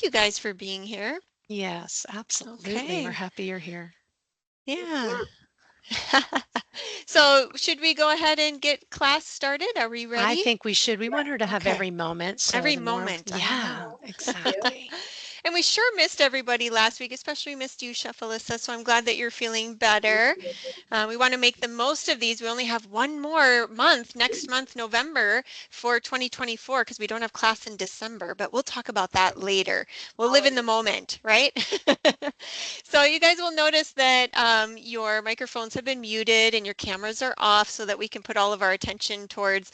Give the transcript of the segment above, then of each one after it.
you guys for being here. Yes, absolutely. We're Okay. happy you're here. Yeah. So should we go ahead and get class started? Are we I ready? think we should. We want her to have Okay. every moment. So Every the more, moment, I yeah, know. exactly. And we sure missed everybody last week, especially missed you, Chef Alyssa. So I'm glad that you're feeling better. We want to make the most of these. We only have one more month, next month, November, for 2024, because we don't have class in December, but we'll talk about that later. We'll live in the moment, right? So you guys will notice that your microphones have been muted and your cameras are off so that we can put all of our attention towards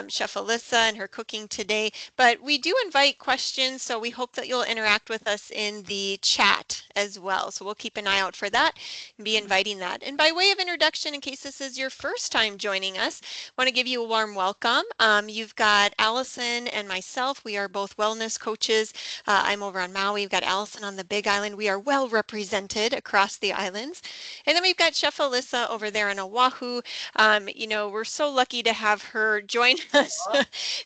Chef Alyssa and her cooking today. But we do invite questions, so we hope that you'll interact with us in the chat as well. So we'll keep an eye out for that and be inviting that. And by way of introduction, in case this is your first time joining us, I want to give you a warm welcome. You've got Allison and myself. We are both wellness coaches. I'm over on Maui. We've got Allison on the Big Island. We are well represented across the islands. And then we've got Chef Alyssa over there on Oahu. We're so lucky to have her join us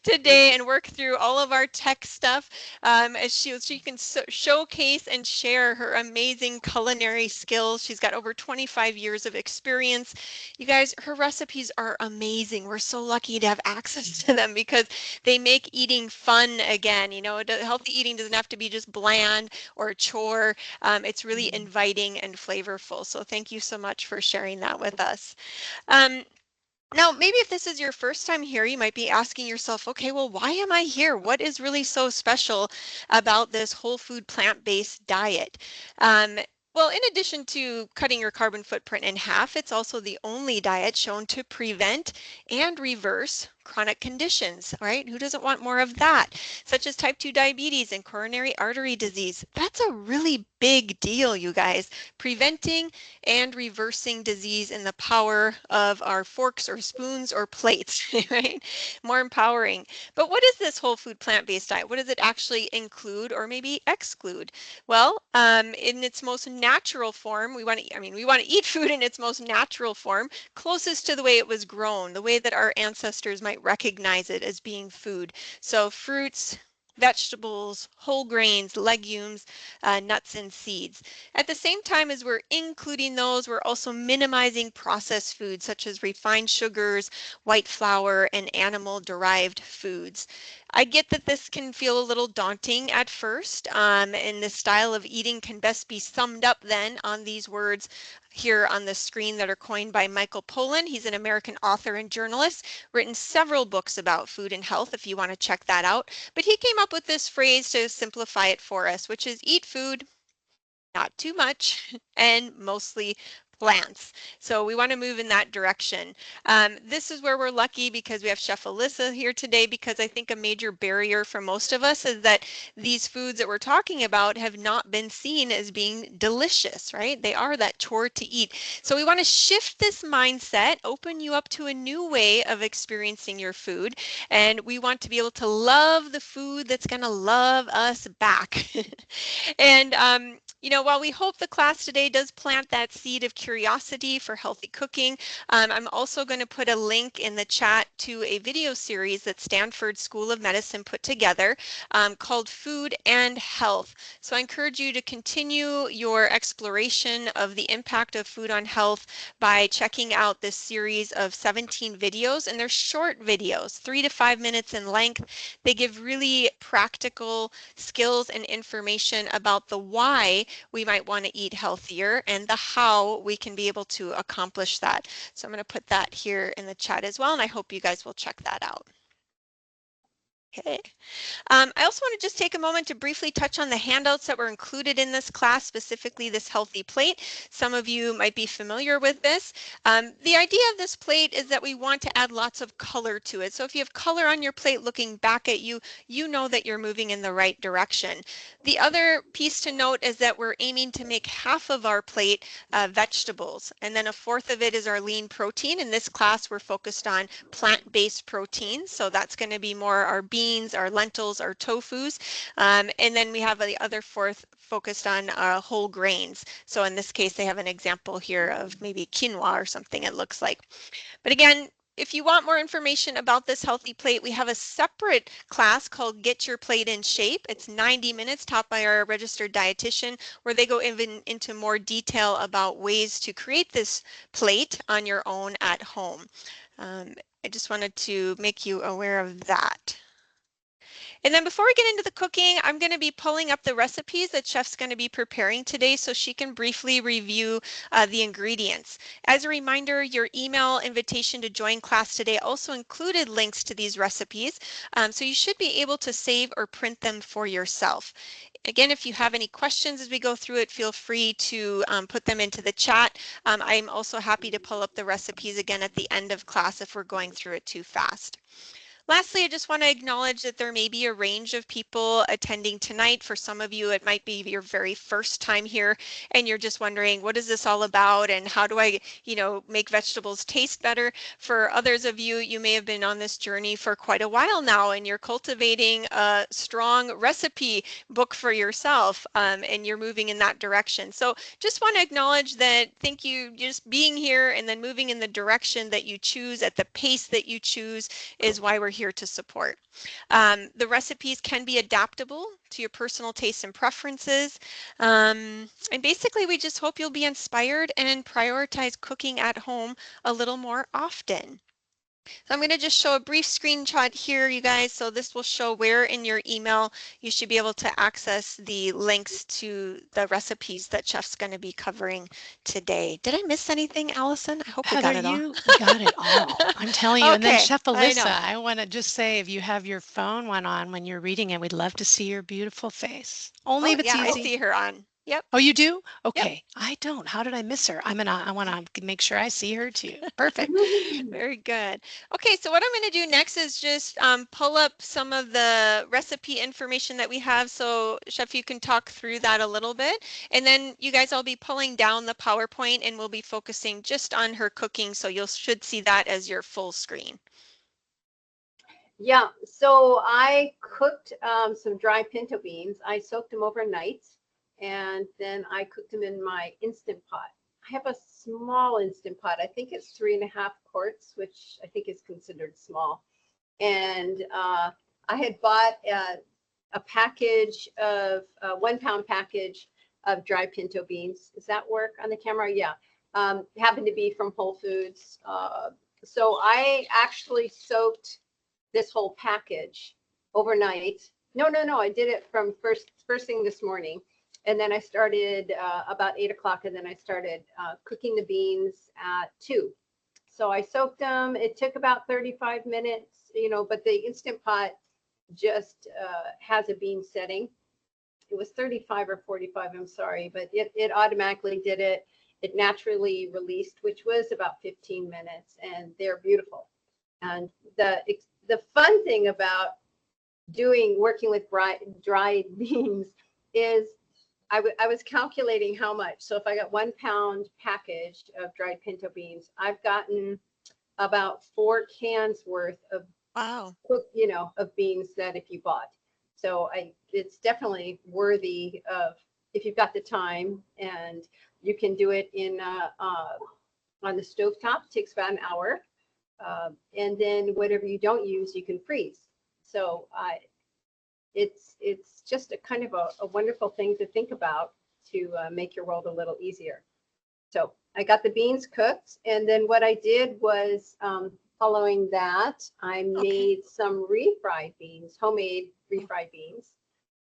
today and work through all of our tech stuff as she can showcase and share her amazing culinary skills. She's got over 25 years of experience. You guys, her recipes are amazing. We're so lucky to have access to them because they make eating fun again. Healthy eating doesn't have to be just bland or a chore. It's really inviting and flavorful. So thank you so much for sharing that with us. Um, Now, maybe if this is your first time here, you might be asking yourself, okay, well, why am I here? What is really so special about this whole food plant-based diet? Um, well, in addition to cutting your carbon footprint in half, it's also the only diet shown to prevent and reverse chronic conditions, right? Who doesn't want more of that? Such as type 2 diabetes and coronary artery disease. That's a really big deal, you guys. Preventing and reversing disease in the power of our forks or spoons or plates, right? More empowering. But what is this whole food plant-based diet? What does it actually include or maybe exclude? Well, in its most natural form, we want to eat food in its most natural form, closest to the way it was grown, the way that our ancestors might recognize it as being food. So fruits, vegetables, whole grains, legumes, nuts, and seeds. At the same time as we're including those, we're also minimizing processed foods such as refined sugars, white flour, and animal-derived foods. I get that this can feel a little daunting at first, and this style of eating can best be summed up then on these words here on the screen that are coined by Michael Pollan. He's an American author and journalist, written several books about food and health if you want to check that out. But he came up with this phrase to simplify it for us, which is eat food, not too much, and mostly plants. So we want to move in that direction. This is where we're lucky because we have Chef Alyssa here today, because I think a major barrier for most of us is that these foods that we're talking about have not been seen as being delicious, right? They are that chore to eat. So we want to shift this mindset, open you up to a new way of experiencing your food, and we want to be able to love the food that's going to love us back. And while we hope the class today does plant that seed of curiosity for healthy cooking, I'm also going to put a link in the chat to a video series that Stanford School of Medicine put together called Food and Health. So I encourage you to continue your exploration of the impact of food on health by checking out this series of 17 videos, and they're short videos, 3 to 5 minutes in length. They give really practical skills and information about the why we might want to eat healthier and the how we can be able to accomplish that. So I'm going to put that here in the chat as well, and I hope you guys will check that out. Okay. I also want to just take a moment to briefly touch on the handouts that were included in this class, specifically this healthy plate. Some of you might be familiar with this. The idea of this plate is that we want to add lots of color to it. So if you have color on your plate looking back at you, you know that you're moving in the right direction. The other piece to note is that we're aiming to make half of our plate vegetables, and then a fourth of it is our lean protein. In this class, we're focused on plant-based proteins, so that's going to be more our beans, our lentils, our tofus, and then we have the other fourth focused on whole grains. So in this case, they have an example here of maybe quinoa or something it looks like. But again, if you want more information about this healthy plate, we have a separate class called Get Your Plate in Shape. It's 90 minutes taught by our registered dietitian, where they go even into more detail about ways to create this plate on your own at home. I just wanted to make you aware of that. And then before we get into the cooking, I'm going to be pulling up the recipes that Chef's going to be preparing today so she can briefly review the ingredients. As a reminder, your email invitation to join class today also included links to these recipes, so you should be able to save or print them for yourself. Again, if you have any questions as we go through it, feel free to put them into the chat. I'm also happy to pull up the recipes again at the end of class if we're going through it too fast. Lastly, I just want to acknowledge that there may be a range of people attending tonight. For some of you, it might be your very first time here and you're just wondering, what is this all about and how do I, make vegetables taste better? For others of you, you may have been on this journey for quite a while now and you're cultivating a strong recipe book for yourself, and you're moving in that direction. So just want to acknowledge that. Thank you just being here and then moving in the direction that you choose at the pace that you choose is why we're here to support. The recipes can be adaptable to your personal tastes and preferences. And basically, we just hope you'll be inspired and prioritize cooking at home a little more often. So I'm going to just show a brief screenshot here, you guys. So this will show where in your email you should be able to access the links to the recipes that Chef's going to be covering today. Did I miss anything, Allison? I hope we Heather, got it all. you got it all. I'm telling you. And then Okay, Chef I Alyssa, know. I want to just say, if you have your phone one on when you're reading it, we'd love to see your beautiful face. Only Oh, if it's yeah, I easy. see her on. Yep, Oh, you do? yep. Okay. I don't. How did I miss her? I want to make sure I see her too. Perfect. Very good. Okay, so what I'm going to do next is just pull up some of the recipe information that we have. So Chef, you can talk through that a little bit. And then you guys, I'll be pulling down the PowerPoint and we'll be focusing just on her cooking. So you should see that as your full screen. Yeah, so I cooked some dry pinto beans. I soaked them overnight and then I cooked them in my Instant Pot. I have a small Instant Pot. I think it's 3.5 quarts, which I think is considered small. And I had bought a package of 1 pound package of dry pinto beans. Does that work on the camera? Yeah. Happened to be from Whole Foods. So I actually soaked this whole package overnight. No, I did it from first thing this morning. And then I started about 8 o'clock, and then I started cooking the beans at 2. So I soaked them. It took about 35 minutes, but the Instant Pot just has a bean setting. It was 35 or 45, I'm sorry, but it automatically did it. It naturally released, which was about 15 minutes, and they're beautiful. And the fun thing about working with dried beans is I was calculating how much. So if I got 1 pound package of dried pinto beans, I've gotten about 4 cans worth of Wow. of beans that if you bought. So it's definitely worthy of, if you've got the time, and you can do it on the stovetop. It takes about an hour. And then whatever you don't use, you can freeze. So it's just a kind of a wonderful thing to think about to make your world a little easier. So I got the beans cooked, and then what I did was, following that, I made some refried beans, homemade refried beans.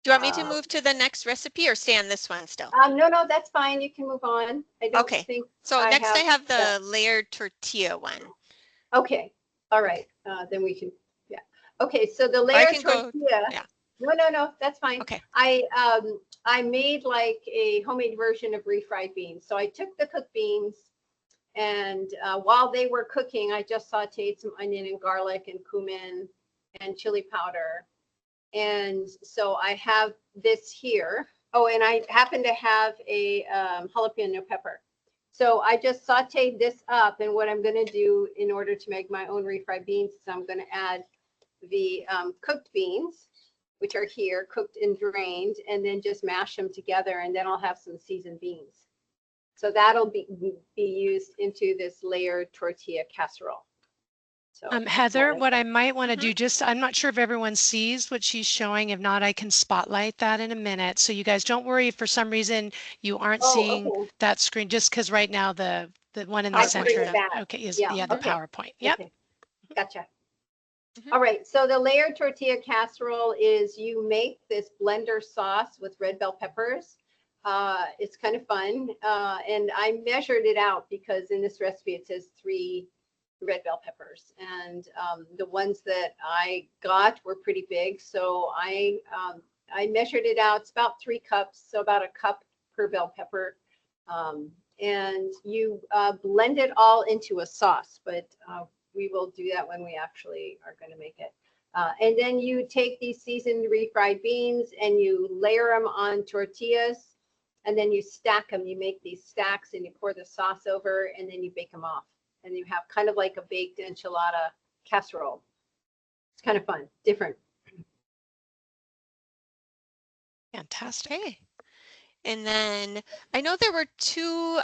Do you want me to move to the next recipe or stay on this one still? No, that's fine. You can move on. I don't think. So next I have the yeah. layered tortilla one. Okay. All right. Then we can. Yeah. Okay. So the layered tortilla. Yeah. No, that's fine. Okay. I made like a homemade version of refried beans. So I took the cooked beans, and while they were cooking, I just sauteed some onion and garlic and cumin and chili powder. And so I have this here. Oh, and I happen to have a jalapeno pepper. So I just sauteed this up, and what I'm going to do in order to make my own refried beans is I'm going to add the cooked beans, which are here, cooked and drained, and then just mash them together, and then I'll have some seasoned beans. So that'll be used into this layered tortilla casserole. So Heather, what I might want to Mhm. do, just I'm not sure if everyone sees what she's showing. If not, I can spotlight that in a minute. So you guys don't worry if for some reason you aren't oh, seeing okay. that screen, just because right now the one in the I can bring center, it back. okay, is Yeah. yeah, the Mhm. Okay. PowerPoint. Yep. Okay. Gotcha. Mhm. All right. So the layered tortilla casserole is you make this blender sauce with red bell peppers. It's kind of fun. And I measured it out because in this recipe it says 3 red bell peppers. And the ones that I got were pretty big. So I measured it out. It's about 3 cups, so about a cup per bell pepper. And you blend it all into a sauce, but we will do that when we actually are going to make it. And then you take these seasoned refried beans and you layer them on tortillas, and then you stack them. You make these stacks and you pour the sauce over, and then you bake them off. And you have kind of like a baked enchilada casserole. It's kind of fun, different. Fantastic. Okay. And then I know there were 2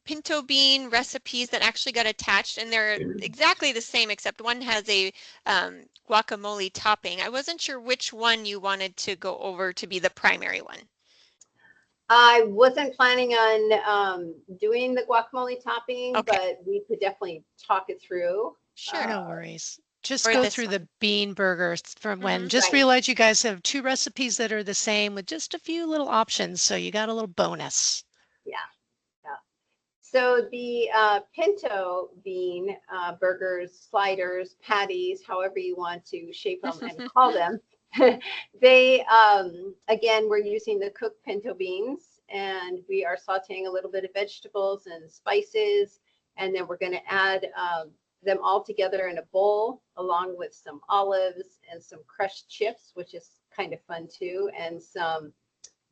pinto bean recipes that actually got attached, and they're exactly the same, except one has a guacamole topping. I wasn't sure which one you wanted to go over to be the primary one. I wasn't planning on doing the guacamole topping, Okay, but we could definitely talk it through. sure. No worries. Just Or go this through the one. bean burgers from when, Mm-hmm. just Right. realize you guys have 2 recipes that are the same with just a few little options. So you got a little bonus. Yeah. Yeah. So the pinto bean burgers, sliders, patties, however you want to shape them and call them, they, again, we're using the cooked pinto beans, and we are sauteing a little bit of vegetables and spices, and then we're going to add them all together in a bowl along with some olives and some crushed chips, which is kind of fun too, and some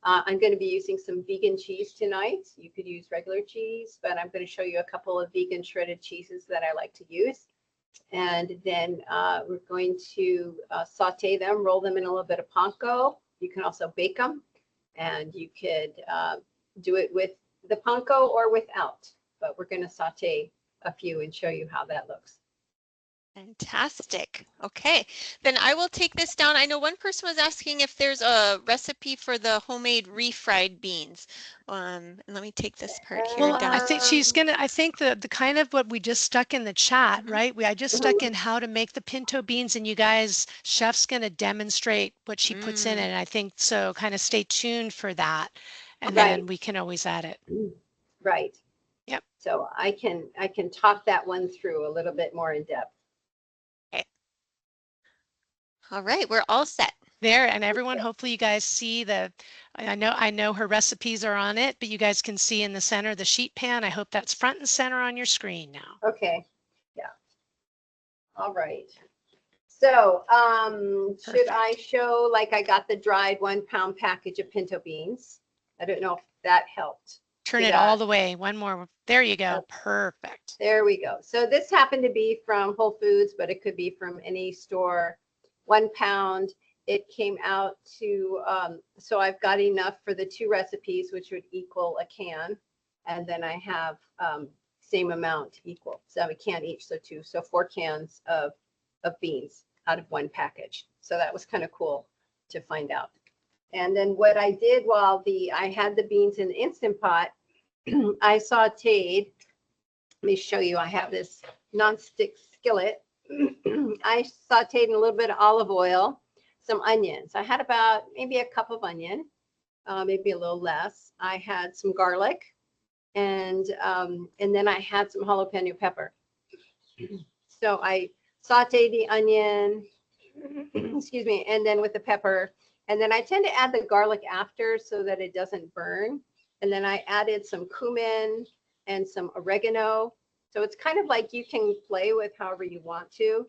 I'm going to be using some vegan cheese tonight. You could use regular cheese, but I'm going to show you a couple of vegan shredded cheeses that I like to use. And then we're going to saute them, roll them in a little bit of panko. You can also bake them, and you could do it with the panko or without. But we're going to saute a few and show you how that looks. Fantastic. Okay, then I will take this down. I know one person was asking if there's a recipe for the homemade refried beans. And let me take this part here Well, I down. think she's gonna, I think the kind of what we just stuck in the chat, Mhm. right? I just stuck in how to make the pinto beans, and you guys, chef's gonna demonstrate what she puts in it. Mm. And I think so kind of stay tuned for that. And Okay. then Right, we can always add it. right. Yep. So I can talk that one through a little bit more in depth. Okay. All right, we're all set. There, and everyone, hopefully you guys see I know her recipes are on it, but you guys can see in the center the sheet pan. I hope that's front and center on your screen now. Okay. Yeah. All right. So, should I Perfect. show like I got the dried 1 pound package of pinto beans? I don't know if that helped. Turn See it all that? the way. One more. There you go. Yep. Perfect. There we go. So this happened to be from Whole Foods, but it could be from any store. 1 pound. It came out to, so I've got enough for the 2 recipes, which would equal a can. And then I have same amount equal. So a can each, so 2. So 4 cans of beans out of 1 package. So that was kind of cool to find out. And then what I did while I had the beans in the Instant Pot, I sauteed. Let me show you. I have this nonstick skillet. I sauteed in a little bit of olive oil, some onions. I had about maybe a cup of onion, maybe a little less. I had some garlic, and then I had some jalapeno pepper. So I sauteed the onion, excuse me, and then with the pepper. And then I tend to add the garlic after so that it doesn't burn. And then I added some cumin and some oregano. So it's kind of like you can play with however you want to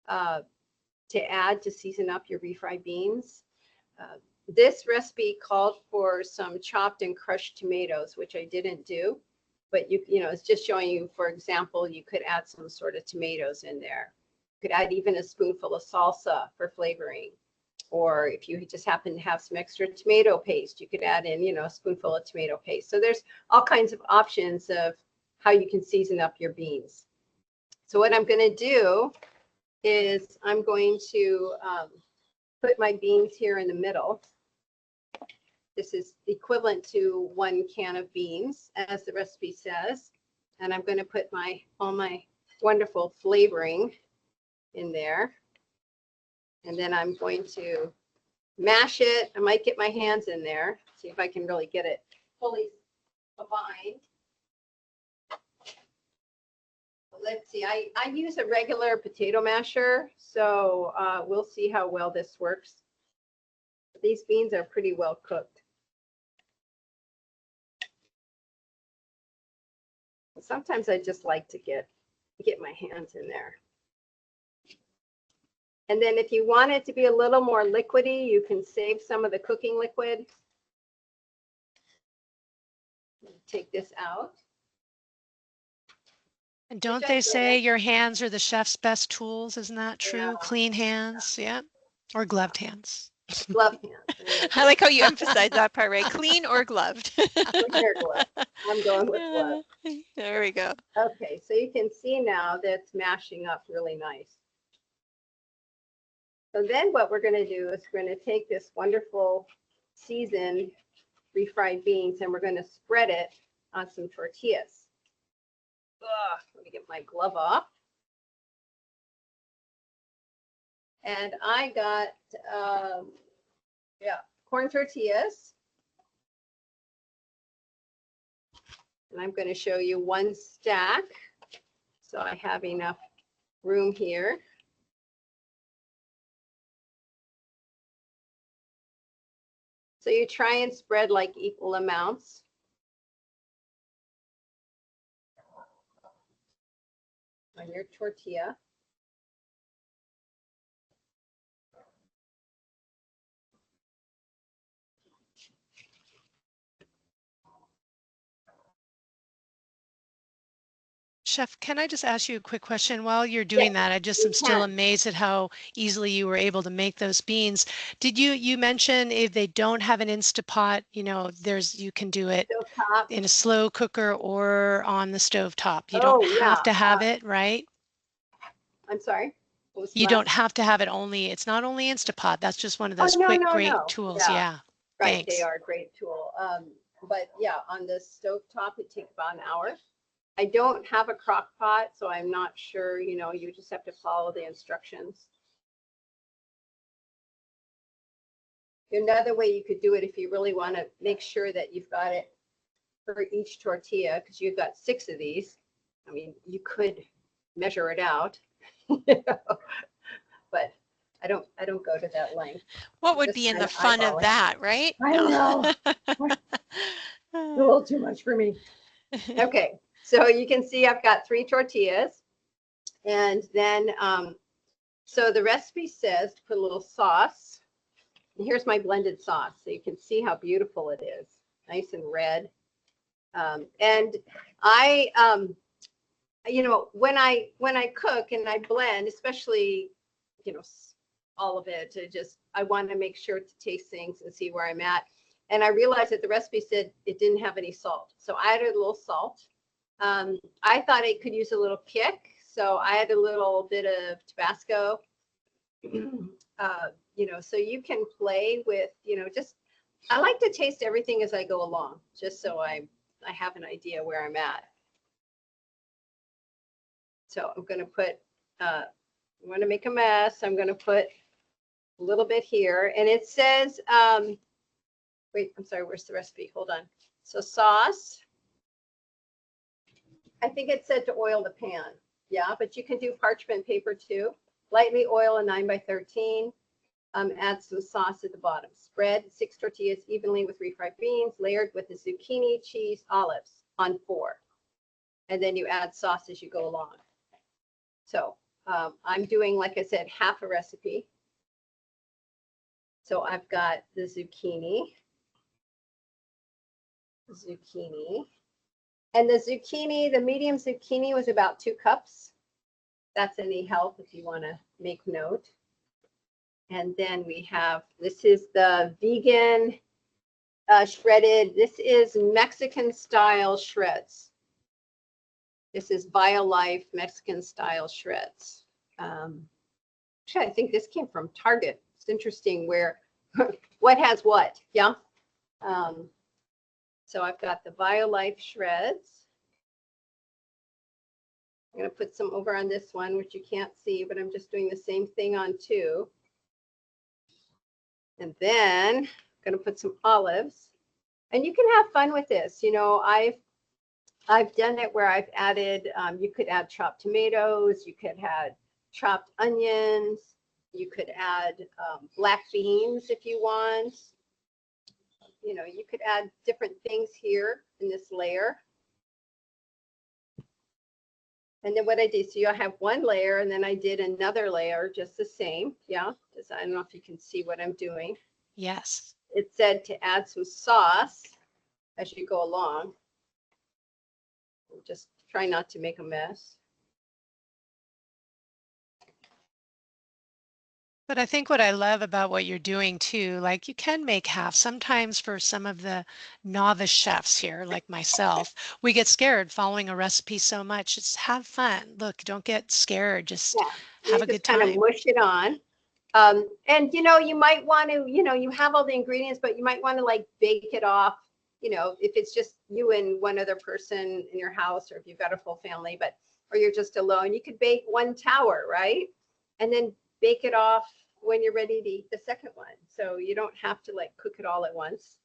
add to season up your refried beans. This recipe called for some chopped and crushed tomatoes, which I didn't do. But you know, it's just showing you, for example, you could add some sort of tomatoes in there. You could add even a spoonful of salsa for flavoring. Or if you just happen to have some extra tomato paste, you could add in, you know, a spoonful of tomato paste. So there's all kinds of options of how you can season up your beans. So what I'm going to do is I'm going to put my beans here in the middle. This is equivalent to 1 can of beans, as the recipe says. And I'm going to put all my wonderful flavoring in there. And then I'm going to mash it. I might get my hands in there, see if I can really get it fully combined. Let's see, I use a regular potato masher, so we'll see how well this works. These beans are pretty well cooked. Sometimes I just like to get my hands in there. And then if you want it to be a little more liquidy, you can save some of the cooking liquid. Take this out. And don't they say your hands are the chef's best tools? Isn't that true? Yeah. Clean hands, yeah, or gloved hands. Gloved hands. I like how you emphasize that part, right? Clean or gloved? Clean or gloved. I'm going with gloved. There we go. Okay, so you can see now that's mashing up really nice. So then what we're going to do is we're going to take this wonderful seasoned refried beans and we're going to spread it on some tortillas. Let me get my glove off. And I got, corn tortillas. And I'm going to show you 1 stack. So I have enough room here. So you try and spread like equal amounts. On your tortilla. Chef, can I just ask you a quick question? While you're doing that, I just am still amazed at how easily you were able to make those beans. Did you mention if they don't have an Instapot, you can do it in a slow cooker or on the stove top. You don't have to have it, right? I'm sorry. You don't have to have it it's not only Instapot. That's just one of those great tools. Yeah. Right. Thanks. They are a great tool. But yeah, on the stove top, it takes about an hour. I don't have a crock pot, so I'm not sure, you just have to follow the instructions. Another way you could do it if you really want to make sure that you've got it for each tortilla, because you've got 6 of these. I mean, you could measure it out, but I don't go to that length. What would be in the fun of that, right? I know. A little too much for me. Okay, so you can see I've got 3 tortillas, and then so the recipe says to put a little sauce. And here's my blended sauce, so you can see how beautiful it is, nice and red. And I, when I cook and I blend, especially, all of it, I want to make sure to taste things and see where I'm at. And I realized that the recipe said it didn't have any salt, so I added a little salt. I thought it could use a little kick, so I added a little bit of Tabasco. So you can play with, I like to taste everything as I go along, just so I have an idea where I'm at. So I'm going to put, I'm going to make a mess. I'm going to put a little bit here, and it says, wait, I'm sorry, where's the recipe? Hold on. So sauce, I think it said to oil the pan. Yeah, but you can do parchment paper too. Lightly oil a 9x13. Add some sauce at the bottom. Spread 6 tortillas evenly with refried beans, layered with the zucchini, cheese, olives on 4. And then you add sauce as you go along. So I'm doing, like I said, half a recipe. So I've got the zucchini. And the zucchini, the medium zucchini was about 2 cups. That's any help if you want to make note. And then we have, this is the vegan shredded. This is Mexican style shreds. This is BioLife Mexican style shreds. Actually, I think this came from Target. It's interesting where what has what. Yeah. So I've got the BioLife shreds. I'm going to put some over on this one, which you can't see, but I'm just doing the same thing on 2. And then I'm going to put some olives. And you can have fun with this. You know, I've done it where I've added, you could add chopped tomatoes, you could add chopped onions, you could add black beans if you want. You know, you could add different things here in this layer. And then what I did, so you have one layer and then I did another layer just the same. Yeah, because I don't know if you can see what I'm doing. Yes. It said to add some sauce as you go along. Just try not to make a mess. But I think what I love about what you're doing too, like you can make half. Sometimes for some of the novice chefs here, like myself, we get scared following a recipe so much. Just have fun. Look, don't get scared. Just Yeah, have you a just good kind of time. mush it on. And you know, you might want to, you know, you have all the ingredients, but you might want to like bake it off, you know, if it's just you and one other person in your house, or if you've got a full family, but, or you're just alone, you could bake 1 tower, right? And then bake it off when you're ready to eat the second one. So you don't have to like cook it all at once.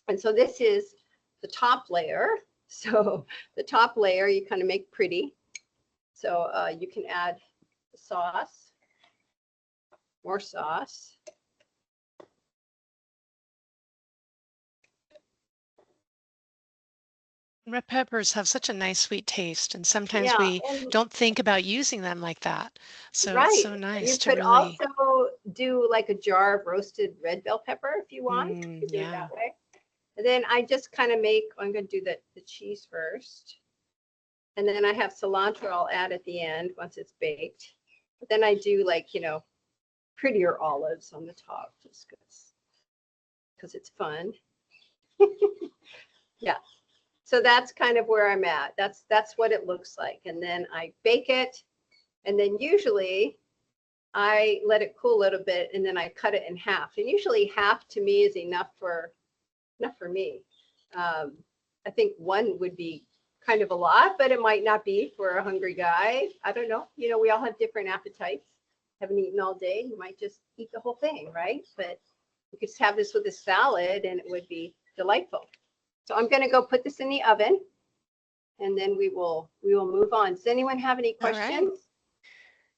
And so this is the top layer. So the top layer, you kind of make pretty. So you can add the sauce. More sauce. Red peppers have such a nice sweet taste, and sometimes Yeah, we and don't think about using them like that. So it's right. so nice You to could really, also do like a jar of roasted red bell pepper if you want. You could do it yeah. that way. And then I just kind of make, I'm going to do the cheese first. And then I have cilantro I'll add at the end once it's baked. But then I do like, you know, prettier olives on the top just because it's fun. Yeah. So that's kind of where I'm at. That's what it looks like. And then I bake it. And then usually I let it cool a little bit and then I cut it in half. And usually half to me is enough for me. I think 1 would be kind of a lot, but it might not be for a hungry guy. I don't know. You know, we all have different appetites. Haven't eaten all day. You might just eat the whole thing, right? But you could just have this with a salad and it would be delightful. So I'm going to go put this in the oven and then we will move on. Does anyone have any All right. questions?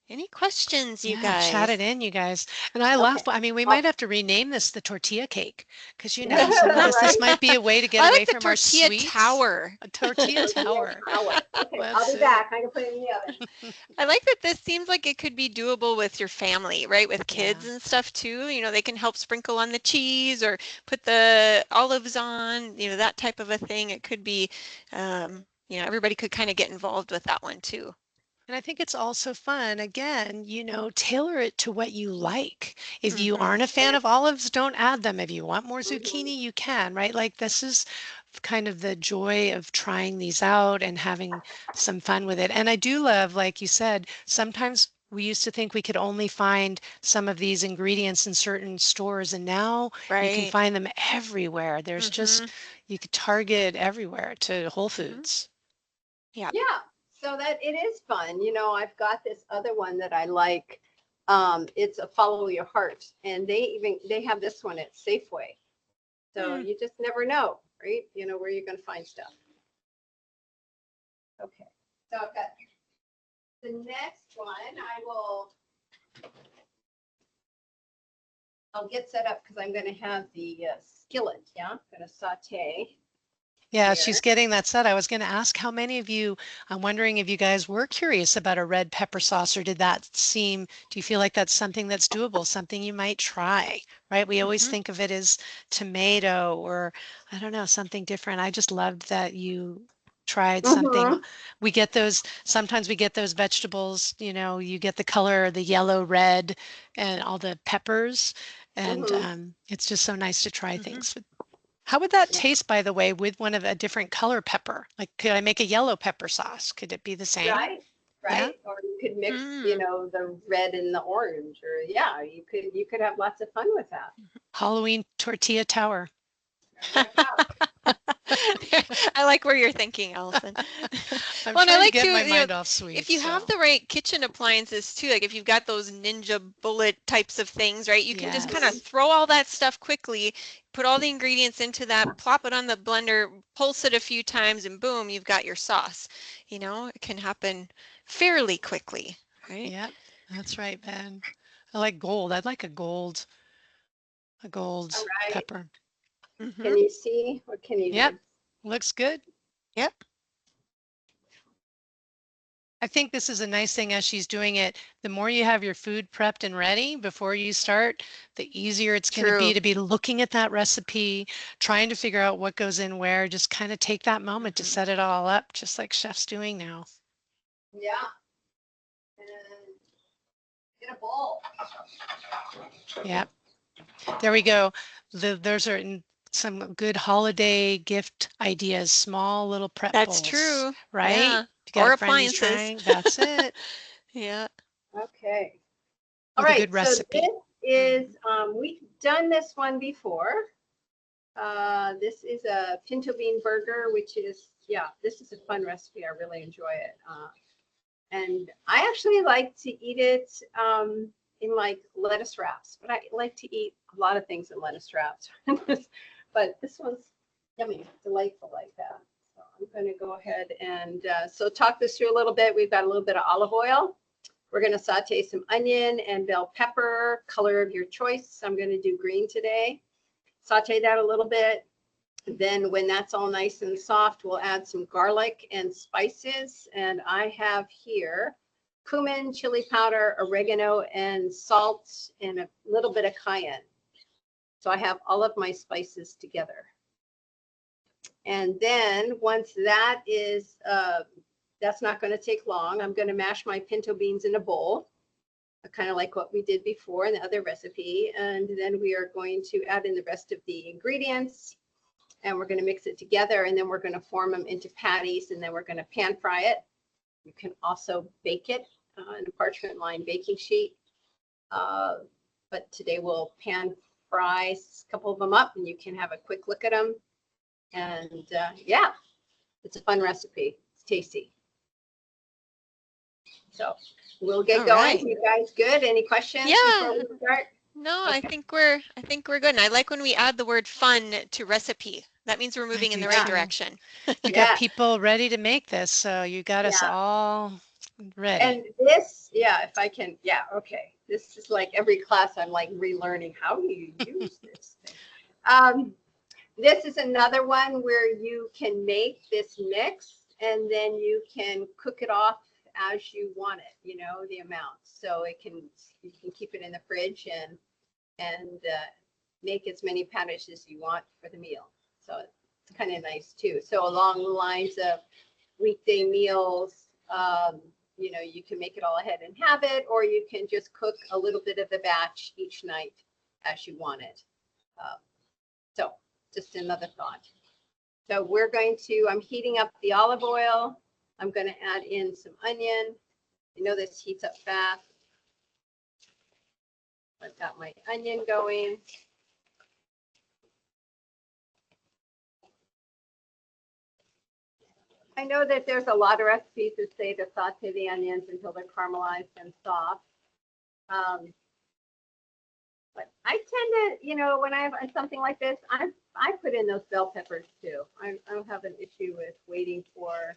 Any questions, you Yeah, chat guys? it in, you guys. And I Okay. laugh. I mean, we Well, might have to rename this the tortilla cake because, you know, some of us, this right? might be a way to get I away like the from our tortilla sweets. tower. A tortilla Tortilla tower. tower. Okay, Well, I'll that's be it. back. I can put it in the oven. I like that this seems like it could be doable with your family, right? With Yeah. kids and stuff too. You know, they can help sprinkle on the cheese or put the olives on, you know, that type of a thing. It could be, you know, everybody could kind of get involved with that one too. And I think it's also fun, again, you know, tailor it to what you like. If you Mm-hmm. aren't a fan of olives, don't add them. If you want more Mhm. zucchini, you can, right? Like this is kind of the joy of trying these out and having some fun with it. And I do love, like you said, sometimes we used to think we could only find some of these ingredients in certain stores, and now you can Right. find them everywhere. There's Mm-hmm. just, you could Target everywhere to Whole Mm-hmm. Foods. Yeah. Yeah, so that it is fun. You know, I've got this other one that I like. It's a follow your heart, and they have this one at Safeway. So Hmm. you just never know, right? You know where you're going to find stuff. Okay, so I've got the next one. I'll get set up because I'm going to have the skillet. Yeah, I'm going to saute Yeah, here. she's getting that set. I was going to ask how many of you, I'm wondering if you guys were curious about a red pepper sauce, or did that seem, do you feel like that's something that's doable, something you might try, right? We always Mm-hmm. think of it as tomato or, I don't know, something different. I just loved that you tried something. Mm-hmm. We get those, sometimes we get those vegetables, you know, you get the color, the yellow, red, and all the peppers. And Mm-hmm. it's just so nice to try Mm-hmm. things. How would that Yeah. taste, by the way, with one of a different color pepper? Like, could I make a yellow pepper sauce? Could it be the same? Right, Yeah? right. Or could mix, Mm. the red and the orange, or yeah, you could have lots of fun with that. Halloween tortilla tower. I like where you're thinking, Allison. I'm Well, and I trying to like get to, my mind off sweets. if you have the right kitchen appliances too, like if you've got those ninja bullet types of things, right, you can just kind of Yes. throw all that stuff quickly, put all the ingredients into that, plop it on the blender, pulse it a few times, and boom, you've got your sauce. It can happen fairly quickly, right? Yep, that's right, Ben. I like gold. I'd like a All gold right. pepper. Mm-hmm. Can you see? What can you Yep, do? looks good. Yep. I think this is a nice thing as she's doing it. The more you have your food prepped and ready before you start, the easier it's going True. to be looking at that recipe, trying to figure out what goes in where. Just kind of take that moment to Mm-hmm. set it all up, just like Chef's doing now. Yeah. And get a bowl. Yep, there we go. Those are some good holiday gift ideas, small little prep That's bowls, true. right? Yeah. If you got Or a friend who's appliances. trying, that's it, Yeah. Okay. All with a good right. So recipe. this is, we've done this one before. This is a pinto bean burger, which is, yeah, this is a fun recipe. I really enjoy it. And I actually like to eat it in like lettuce wraps, but I like to eat a lot of things in lettuce wraps. But this one's yummy, delightful like that. So I'm going to go ahead and so talk this through a little bit. We've got a little bit of olive oil. We're going to saute some onion and bell pepper, color of your choice. I'm going to do green today. Saute that a little bit. Then when that's all nice and soft, we'll add some garlic and spices. And I have here cumin, chili powder, oregano, and salt, and a little bit of cayenne. So I have all of my spices together. And then once that is, that's not going to take long, I'm going to mash my pinto beans in a bowl, kind of like what we did before in the other recipe. And then we are going to add in the rest of the ingredients. And we're going to mix it together, and then we're going to form them into patties, and then we're going to pan fry it. You can also bake it in a parchment lined baking sheet. But today we'll pan fry a couple of them up, and you can have a quick look at them. And yeah, it's a fun recipe. It's tasty. So we'll get All going. right. You guys good? Any questions Yeah. before we start? No, Okay. I think we're good. And I like when we add the word fun to recipe. That means we're I moving in do the right Yeah. too. direction. You got Yeah. people ready to make this, so you got us Yeah. all ready. And this, yeah, if I can, yeah, okay. This is like every class I'm like relearning, how do you use this thing? This is another one where you can make this mix and then you can cook it off as you want it, the amount. So you can keep it in the fridge and make as many patties as you want for the meal. So it's kind of nice too. So along the lines of weekday meals, you can make it all ahead and have it, or you can just cook a little bit of the batch each night as you want it. So just another thought. So I'm heating up the olive oil. I'm going to add in some onion. I know this heats up fast. I've got my onion going. I know that there's a lot of recipes that say to saute the onions until they're caramelized and soft. But I tend to, when I have something like this, I put in those bell peppers too. I don't have an issue with waiting for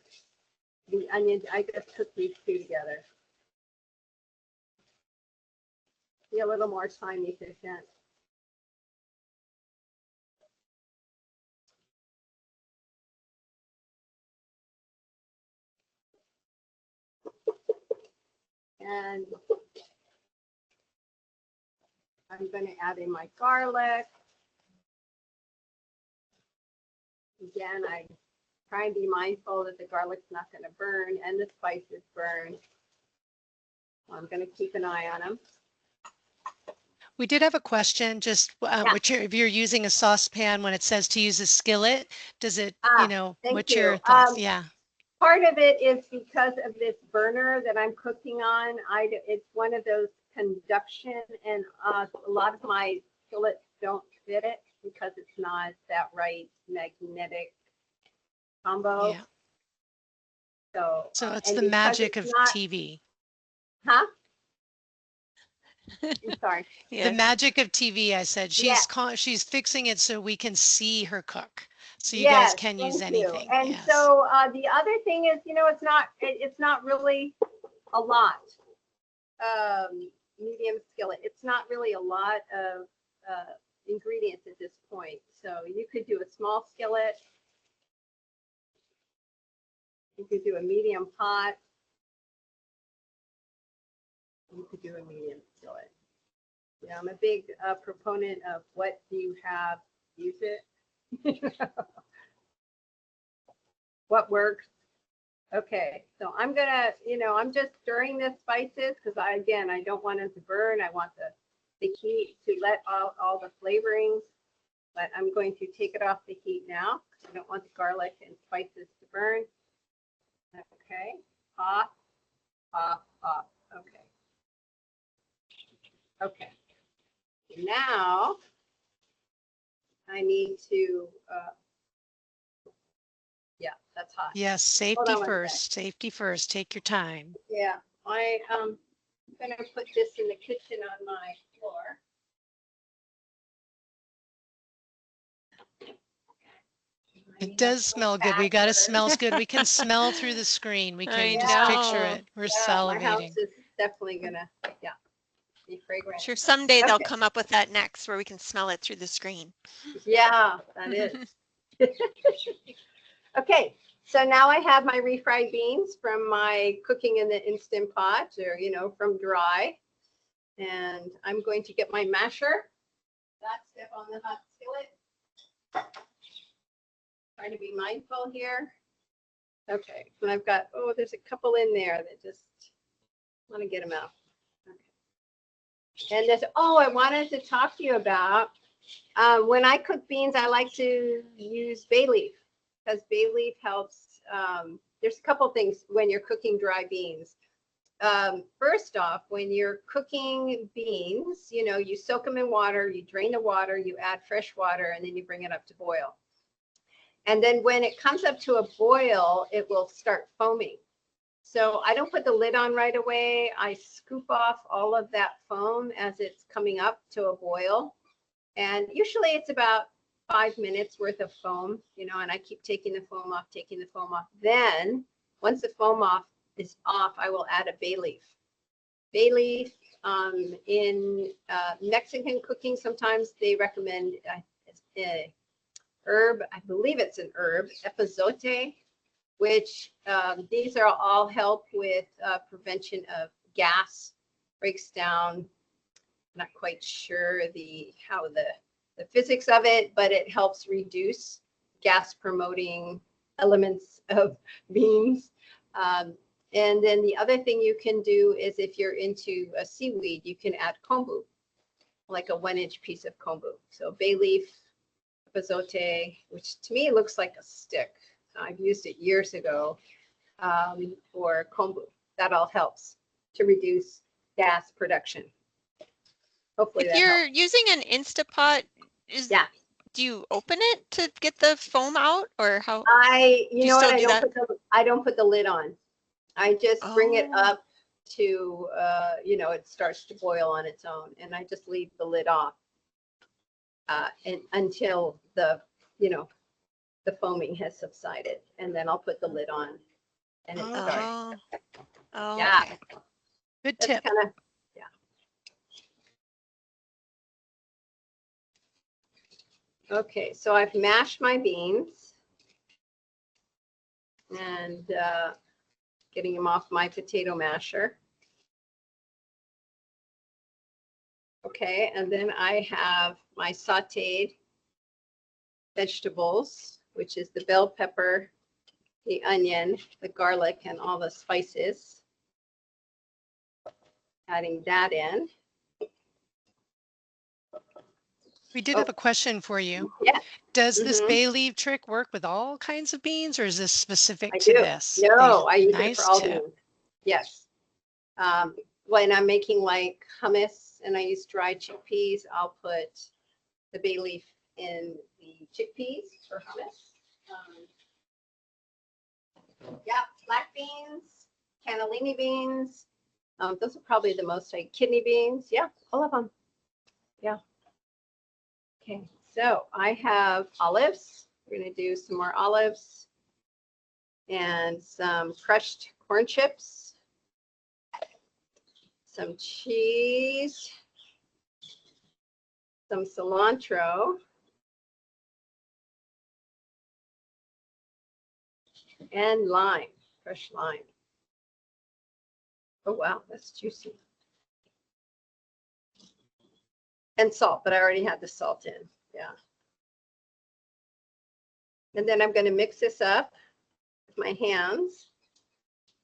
the onions. I just cook these two together. Be a little more time efficient. And I'm going to add in my garlic. Again, I try and be mindful that the garlic's not going to burn and the spices burn. I'm going to keep an eye on them. We did have a question, just if you're using a saucepan when it says to use a skillet, does it, Thank what's you. your thoughts? Yeah. part of it is because of this burner that I'm cooking on. It's one of those conduction, and a lot of my skillets don't fit it because it's not that right magnetic combo. Yeah. So it's and the because magic it's of not, TV. huh? I'm sorry. The Yes. magic of TV, I said. Yes. She's fixing it so we can see her cook. So you guys Yes, can use thank you. anything. And Yes. so the other thing is, it's not really a lot. Medium skillet. It's not really a lot of ingredients at this point. So you could do a small skillet. You could do a medium pot. You could do a medium skillet. Yeah, I'm a big proponent of what do you have, use it. What works. Okay, so I'm gonna, I'm just stirring the spices because I don't want it to burn. I want the heat to let out all the flavorings, but I'm going to take it off the heat now because I don't want the garlic and spices to burn. Okay, off, off, off. Okay. Okay. Now I need to, yeah, that's hot. Yes, Hold safety on one first. Safety first. Take your time. Yeah, I'm gonna put this in the kitchen on my floor. It does smell good. We got it smells good. We can smell through the screen. We I can just picture know. it. We're Yeah, my house salivating. is definitely gonna, be fragrant. Sure, someday they'll Okay. come up with that next where we can smell it through the screen. Yeah, that is. Okay, so now I have my refried beans from my cooking in the Instant Pot, or from dry. And I'm going to get my masher. That step on the hot skillet. Try to be mindful here. Okay, and I've got, there's a couple in there that just want to get them out. Okay. And this, I wanted to talk to you about, when I cook beans, I like to use bay leaf because bay leaf helps. There's a couple things when you're cooking dry beans. First off, when you're cooking beans, you soak them in water, you drain the water, you add fresh water, and then you bring it up to boil. And then when it comes up to a boil, it will start foaming. So I don't put the lid on right away. I scoop off all of that foam as it's coming up to a boil. And usually it's about 5 minutes worth of foam, and I keep taking the foam off, taking the foam off. Then once the foam is off, I will add a bay leaf. Bay leaf, in Mexican cooking, sometimes they recommend herb, I believe it's an herb, epazote, which these are all help with prevention of gas, breaks down. Not quite sure how the physics of it, but it helps reduce gas promoting elements of beans. And then the other thing you can do is if you're into a seaweed, you can add kombu, like a 1-inch piece of kombu. So bay leaf, epazote, which to me looks like a stick. I've used it years ago, or kombu. That all helps to reduce gas production. Hopefully If you're using an Instapot, do you open it to get the foam out, or how? I I don't put the lid on. I just bring it up to it starts to boil on its own, and I just leave the lid off and until the foaming has subsided, and then I'll put the lid on and it starts. Yeah. Okay. Good That's tip. kind of, yeah. Okay, so I've mashed my beans and getting them off my potato masher. Okay, and then I have my sauteed vegetables, which is the bell pepper, the onion, the garlic, and all the spices. Adding that in. We did Oh, have a question for you. yeah. Does this Mm-hmm. bay leaf trick work with all kinds of beans, or is this specific I to do. this? No, I use it for Nice all tip. beans. Yes. When I'm making like hummus and I use dried chickpeas, I'll put the bay leaf in the chickpeas for hummus. Yeah, black beans, cannellini beans. Those are probably the most like kidney beans. Yeah, all of them. Yeah. Okay, so I have olives. We're going to do some more olives and some crushed corn chips, some cheese, some cilantro, and lime, fresh lime. Oh, wow, that's juicy. And salt, but I already had the salt in. Yeah. And then I'm going to mix this up with my hands.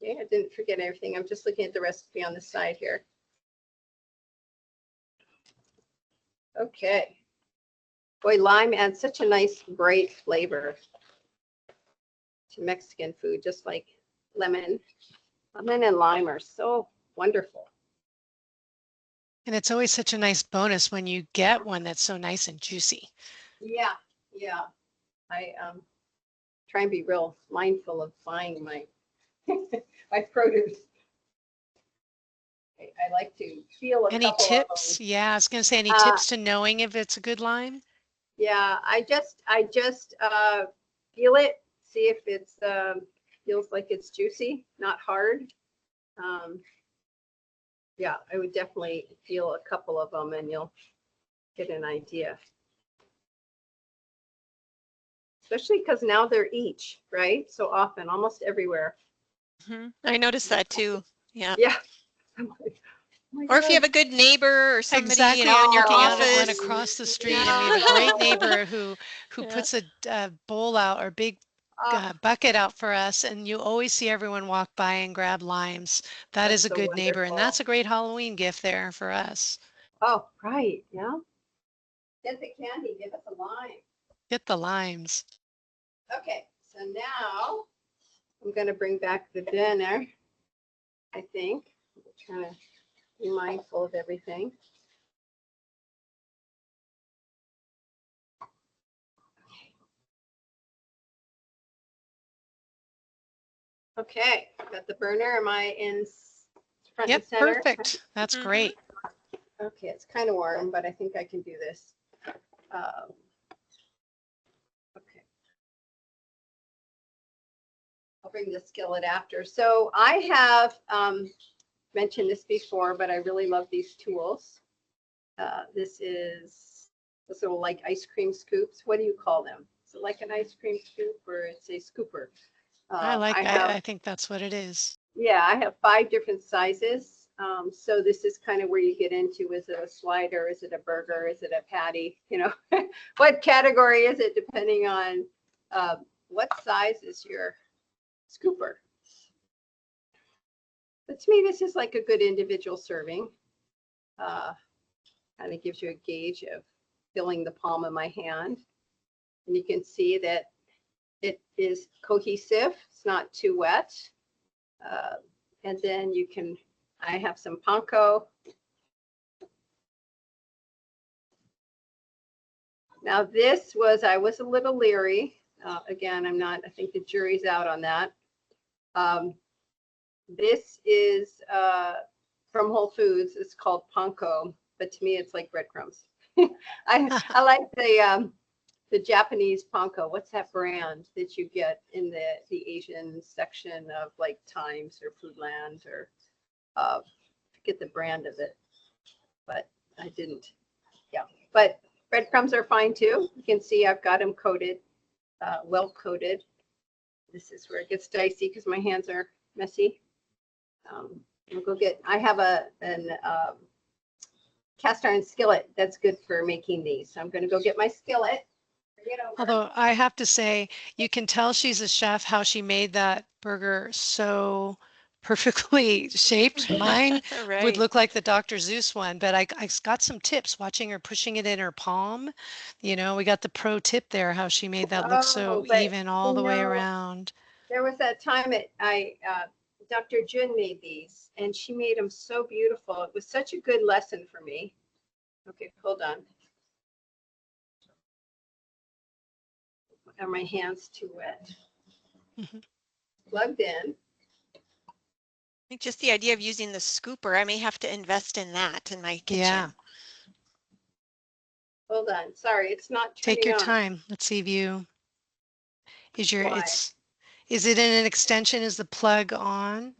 Okay, I didn't forget everything. I'm just looking at the recipe on the side here. Okay. Boy, lime adds such a nice, bright flavor to Mexican food, just like lemon. Lemon and lime are so wonderful. And it's always such a nice bonus when you get one that's so nice and juicy. Yeah, yeah. I try and be real mindful of buying my my produce. I like to feel a Any couple of tips? them. Yeah, I was going to say, any Uh, tips to knowing if it's a good lime? yeah, I just feel it, see if it's feels like it's juicy, not hard. Yeah, I would definitely feel a couple of them and you'll get an idea. Especially because now they're each, right? So often, almost everywhere. I noticed that too. Yeah. Yeah. I'm like, oh my Or if you have God. a good neighbor or somebody, you Exactly. know, in I'm your looking out at one office. across the street, and we have a great No. neighbor who Yeah. puts a bowl out or big Oh, bucket out for us, and you always see everyone walk by and grab limes. That is that's a so good neighbor, and wonderful. that's a great Halloween gift there for us. Oh, right. Yeah. Get the candy. Give us a line. Get the limes. Okay. So now I'm going to bring back the dinner, I think. I'm trying to be mindful of everything. Okay. Got the burner. Am I in front and Yep, center? perfect. That's Mhm. great. Okay. It's kind of warm, but I think I can do this. Um, okay. I'll bring the skillet after. So I have mentioned this before, but I really love these tools. This is those little like ice cream scoops. What do you call them? Is it like an ice cream scoop or it's a scooper? I have, I think that's what it is. yeah, I have 5 different sizes. So this is kind of where you get into, is it a slider? Is it a burger? Is it a patty? You know, what category is it depending on what size is your scooper? But to me, this is like a good individual serving. Kind of gives you a gauge of filling the palm of my hand. And you can see that it is cohesive. It's not too wet. And then you can, I have some panko. Now this was, I was a little leery. Again, I'm not, I think the jury's out on that. This is from Whole Foods. It's called panko, but to me, it's like breadcrumbs. I like the Japanese panko. What's that brand that you get in the Asian section of like Times or Foodland or forget the brand of it, but I didn't. Yeah, but breadcrumbs are fine too. You can see I've got them coated, well coated. This is where it gets dicey because my hands are messy. I'll go get, I have an cast iron skillet that's good for making these. So I'm going to go get my skillet. Bring it over. Although I have to say, you can tell she's a chef how she made that burger so perfectly shaped. Mine would Right. look like the Dr. Zeus one, but I got some tips watching her pushing it in her palm. You know, we got the pro tip there, how she made that look so Oh, but even all you the way know, around. there was that time Dr. Jun made these and she made them so beautiful. It was such a good lesson for me. Okay, hold on. Are my hands too wet? Mhm. Plugged in. I think just the idea of using the scooper, I may have to invest in that in my Yeah, kitchen. Hold on. Sorry, it's not take turning your on. time. Let's see if you, Why? is it in an extension? Is the plug on?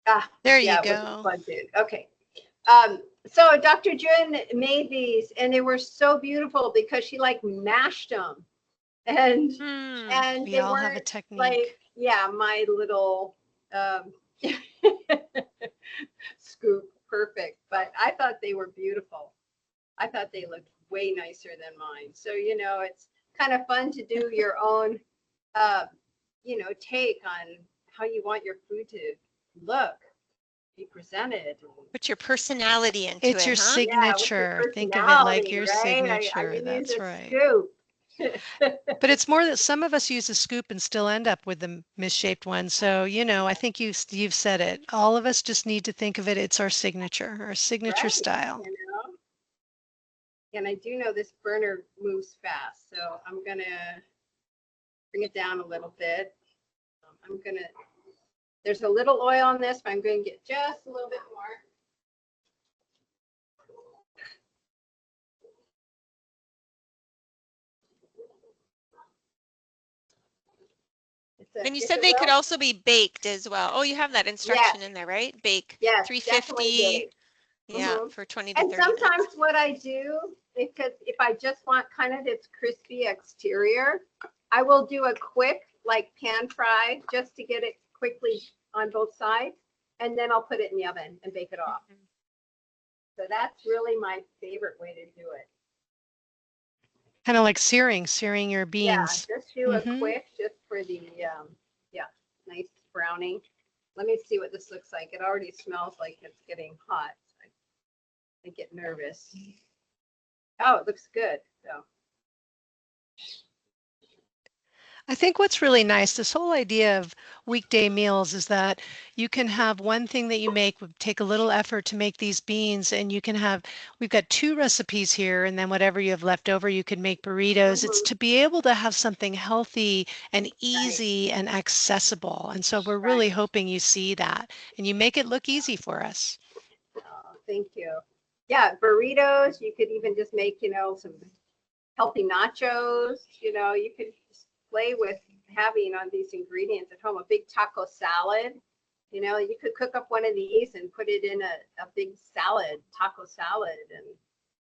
Ah, There you yeah, it wasn't go. plugged in. Okay. So Dr. Jun made these and they were so beautiful because she like mashed them and Hmm. and We they all have a weren't like, technique. yeah, my little scoop perfect, but I thought they were beautiful. I thought they looked way nicer than mine. So, you know, it's kind of fun to do your own, uh, you know, take on how you want your food to look, be presented. Put your personality into It's it, your huh? Yeah, with your signature. Think of it like personality, your right? I signature. can use That's a right. scoop. But it's more that some of us use a scoop and still end up with the misshaped one. So, you know, I think you've said it. All of us just need to think of it. It's our signature Right, style. you know. And I do know this burner moves fast, so I'm gonna bring it down a little bit. I'm gonna, there's a little oil on this, but I'm going to get just a little bit more. And you If said it they could will, also be baked as well. Oh, you have that yes, instruction in there, right? Bake yes, definitely 350, big. yeah, Hmm. for 20 to And 30 sometimes minutes. what I do, because if I just want kind of this crispy exterior, I will do a quick like pan fry just to get it quickly on both sides. And then I'll put it in the oven and bake it off. Mhm. So that's really my favorite way to do it. Kind of like searing your Yeah, beans. just do a Hmm. quick, just for the, yeah, nice browning. Let me see what this looks like. It already smells like it's getting hot. I get nervous. Oh, it looks good. So, I think what's really nice, this whole idea of weekday meals is that you can have one thing that you make, would take a little effort to make these beans, and you can have, we've got two recipes here, and then whatever you have left over, you can make burritos. It's mhm, to be able to have something healthy and right, easy and accessible. And so we're really right. hoping you see that and you make it look easy for us. Oh, thank you. Yeah, burritos. You could even just make, you know, some healthy nachos. You know, you could just play with having on these ingredients at home. A big taco salad. You know, you could cook up one of these and put it in a big salad, taco salad, and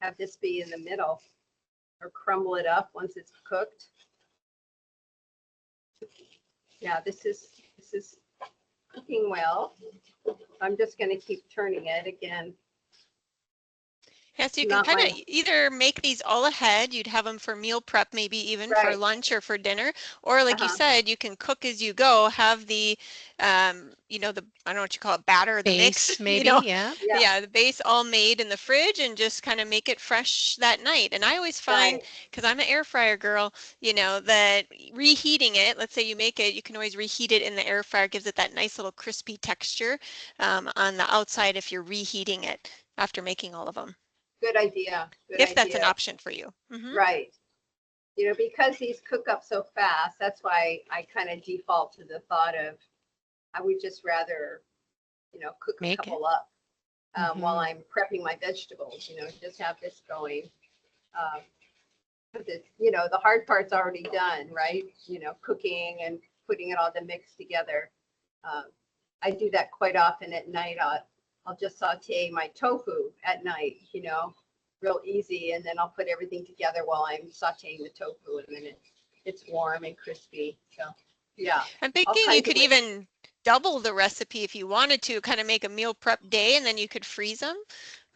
have this be in the middle, or crumble it up once it's cooked. Yeah, this is cooking well. I'm just going to keep turning it again. Yeah, so you can Not kind of my either make these all ahead, you'd have them for meal prep, maybe even for right. lunch or for dinner, or like you Uh-huh. said, you can cook as you go, have the, I don't know what you call it, batter, the Base, mix, maybe, yeah. Yeah, yeah, the base all made in the fridge and just kind of make it fresh that night. And I always find, right. because I'm an air fryer girl, that reheating it, let's say you make it, you can always reheat it in the air fryer, gives it that nice little crispy texture on the outside if you're reheating it after making all of them. Good idea. Good If that's an idea. option for you. Right. You know, because these cook up so fast, that's why I kind of default to the thought of I would just rather, you know, cook a Make it. couple up while Hmm. I'm prepping my vegetables, you know, just have this going. Um, 'Cause it's, you know, the hard part's already done, right? You know, cooking and putting it all to mix together. Um, I do that quite often at night. I'll just saute my tofu at night, you know, real easy, and then I'll put everything together while I'm sauteing the tofu, and then it's warm and crispy. So, yeah, I'm all thinking you kinds of could ways. even double the recipe if you wanted to, kind of make a meal prep day and then you could freeze them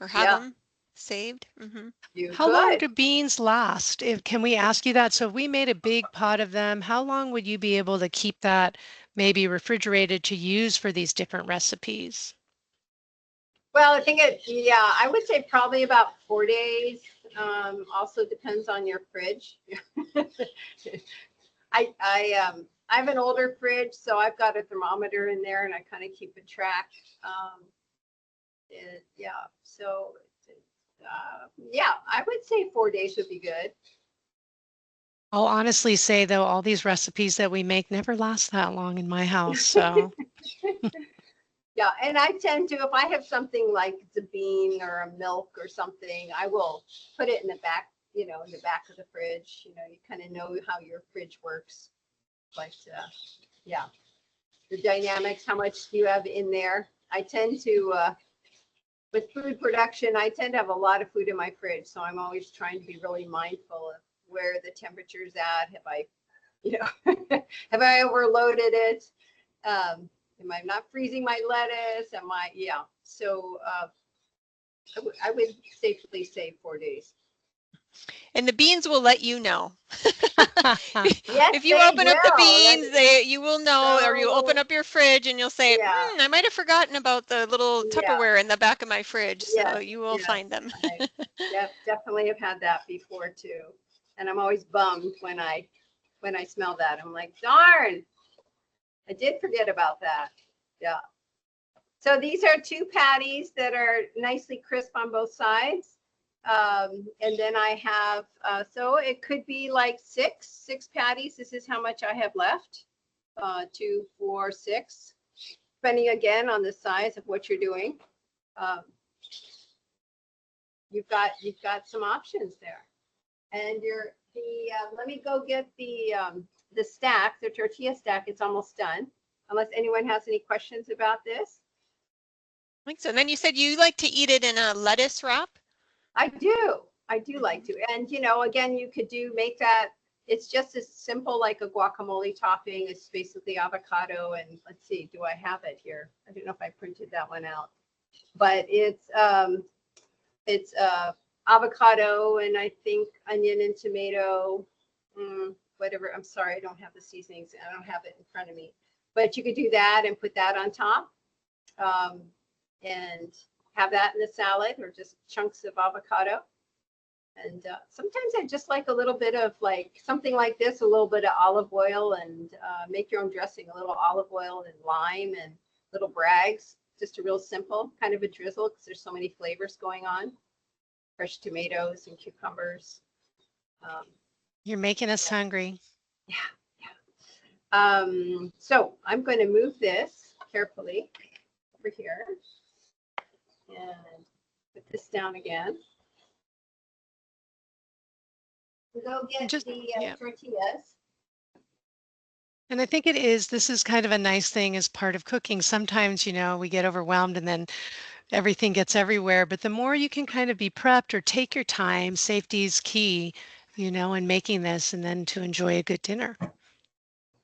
or have Yeah, them. saved? Mm-hmm. You How long could. do beans last? Can we ask you that? So if we made a big pot of them, how long would you be able to keep that maybe refrigerated to use for these different recipes? Well, I think yeah, I would say probably about 4 days. Also depends on your fridge. I have an older fridge, so I've got a thermometer in there, and I kind of keep a track. Yeah, so yeah, I would say 4 days would be good. I'll honestly say though, all these recipes that we make never last that long in my house. So Yeah, and I tend to, if I have something like it's a bean or a milk or something, I will put it in the back, in the back of the fridge. You kind of know how your fridge works. But yeah, the dynamics, how much do you have in there? I tend to, with food production, I tend to have a lot of food in my fridge. So I'm always trying to be really mindful of where the temperature's at. Have I, have I overloaded it? Am I not freezing my lettuce? Yeah. So I would safely say 4 days. And the beans will let you know. Yes, If you they open up the will. beans, you will know, or you open So, up your fridge and you'll say, yeah, I might have forgotten about the little yeah, Tupperware in the back of my fridge. So yes, you will yes. find them. I definitely have had that before too. And I'm always bummed when I smell that. I'm like, darn, I did forget about that. Yeah. So these are two patties that are nicely crisp on both sides. And then I have, so it could be like six patties. This is how much I have left. 2, 4, 6, depending again on the size of what you're doing. Um, you've got some options there. And let me go get the stack, the tortilla stack. It's almost done. Unless anyone has any questions about this. I think so. And then you said you like to eat it in a lettuce wrap? I do. I do like to. And, again, you could make that. It's just as simple like a guacamole topping. It's basically avocado. And let's see, do I have it here? I don't know if I printed that one out. But it's avocado and I think onion and tomato, whatever. I'm sorry, I don't have the seasonings. I don't have it in front of me. But you could do that and put that on top. And have that in the salad or just chunks of avocado. And sometimes I just like a little bit of like something like this, a little bit of olive oil and make your own dressing, a little olive oil and lime and little brags, just a real simple kind of a drizzle because there's so many flavors going on. Fresh tomatoes and cucumbers. You're making us hungry. Yeah. So I'm going to move this carefully over here and put this down again. Go get the tortillas. And I think this is kind of a nice thing as part of cooking. Sometimes, we get overwhelmed and then everything gets everywhere. But the more you can kind of be prepped or take your time, safety is key, in making this and then to enjoy a good dinner,